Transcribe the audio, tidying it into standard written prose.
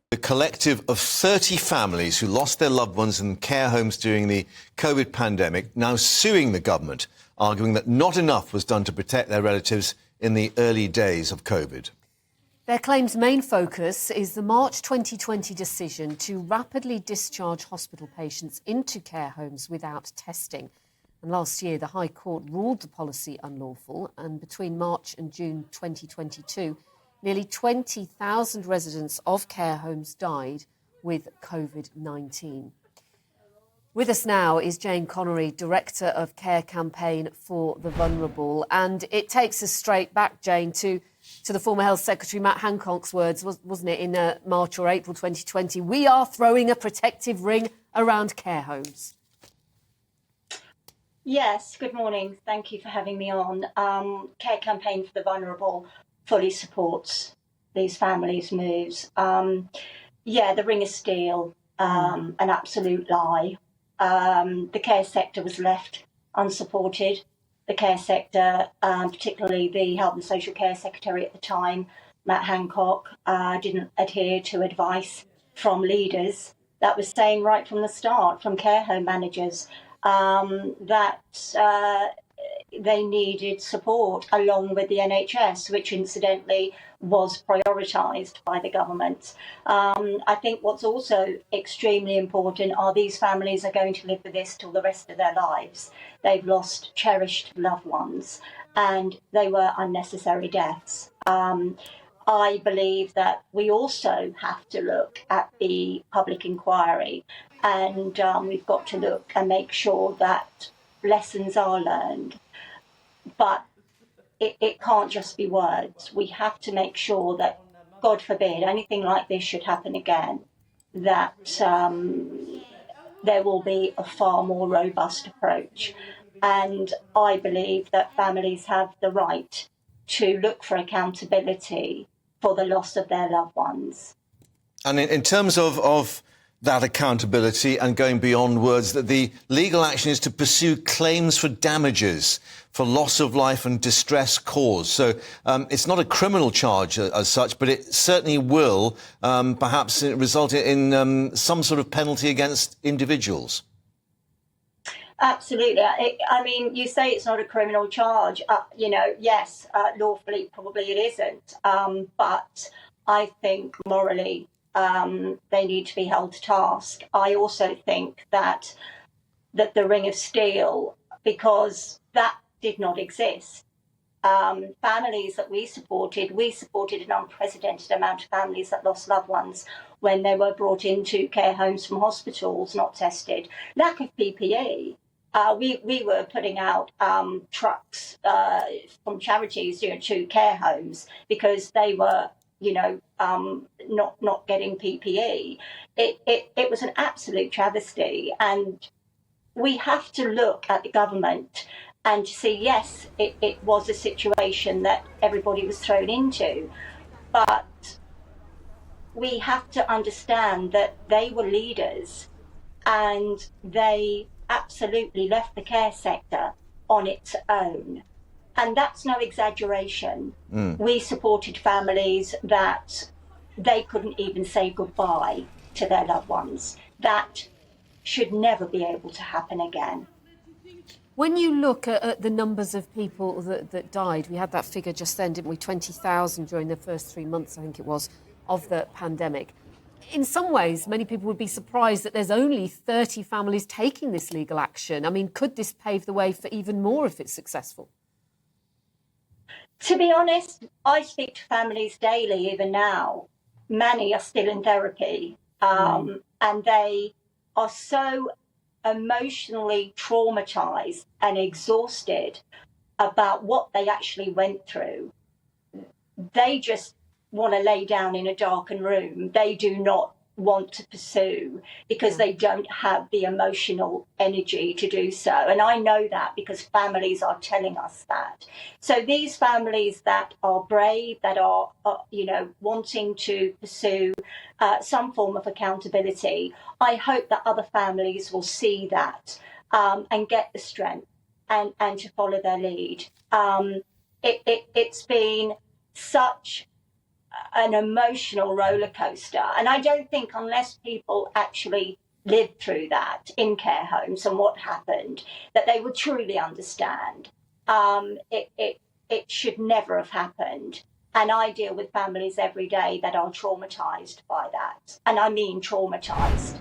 The collective of 30 families who lost their loved ones in care homes during the COVID pandemic now suing the government, arguing that not enough was done to protect their relatives in the early days of COVID. Their claim's main focus is the March 2020 decision to rapidly discharge hospital patients into care homes without testing. And last year, the High Court ruled the policy unlawful, and between March and June 2022, nearly 20,000 residents of care homes died with COVID-19. With us now is Jayne Connery, Director of Care Campaign for the Vulnerable. And it takes us straight back, Jayne, to the former Health Secretary Matt Hancock's words, wasn't it, in March or April 2020? We are throwing a protective ring around care homes. Yes, good morning. Thank you for having me on. Care Campaign for the Vulnerable fully supports these families' moves. The ring of steel, an absolute lie. The care sector was left unsupported. The care sector, particularly the Health and Social Care Secretary at the time, Matt Hancock, didn't adhere to advice from leaders that was saying right from the start, from care home managers, that they needed support along with the NHS, which incidentally was prioritised by the government. I think what's also extremely important are these families are going to live with this till the rest of their lives. They've lost cherished loved ones and they were unnecessary deaths. I believe that we also have to look at the public inquiry, and we've got to look and make sure that lessons are learned. But it can't just be words. We have to make sure that, God forbid, anything like this should happen again, that there will be a far more robust approach. And I believe that families have the right to look for accountability for the loss of their loved ones. And in terms of that accountability and going beyond words, that the legal action is to pursue claims for damages for loss of life and distress caused. So it's not a criminal charge as such, but it certainly will perhaps result in some sort of penalty against individuals. Absolutely. I mean, you say it's not a criminal charge. Yes, lawfully, probably it isn't. But I think morally, they need to be held to task. I also think that the ring of steel, because that did not exist. Families that we supported an unprecedented amount of families that lost loved ones when they were brought into care homes from hospitals, not tested. Lack of PPE. We were putting out trucks from charities to care homes because they were not getting PPE. It was an absolute travesty, and we have to look at the government and to see, yes, it was a situation that everybody was thrown into, but we have to understand that they were leaders and they absolutely left the care sector on its own. And that's no exaggeration. We supported families that they couldn't even say goodbye to their loved ones. That should never be able to happen again. When you look at the numbers of people that died, we had that figure just then, didn't we? 20,000 during the first 3 months, I think it was, of the pandemic. In some ways, many people would be surprised that there's only 30 families taking this legal action. I mean, could this pave the way for even more if it's successful? To be honest, I speak to families daily, even now. Many are still in therapy, and they are so emotionally traumatized and exhausted about what they actually went through. They just want to lay down in a darkened room. They do not want to pursue because they don't have the emotional energy to do so. And I know that because families are telling us that. So these families that are brave, that are, wanting to pursue some form of accountability, I hope that other families will see that and get the strength and to follow their lead. It's been such an emotional roller coaster. And I don't think unless people actually lived through that in care homes and what happened, that they would truly understand. It should never have happened. And I deal with families every day that are traumatized by that. And I mean traumatized.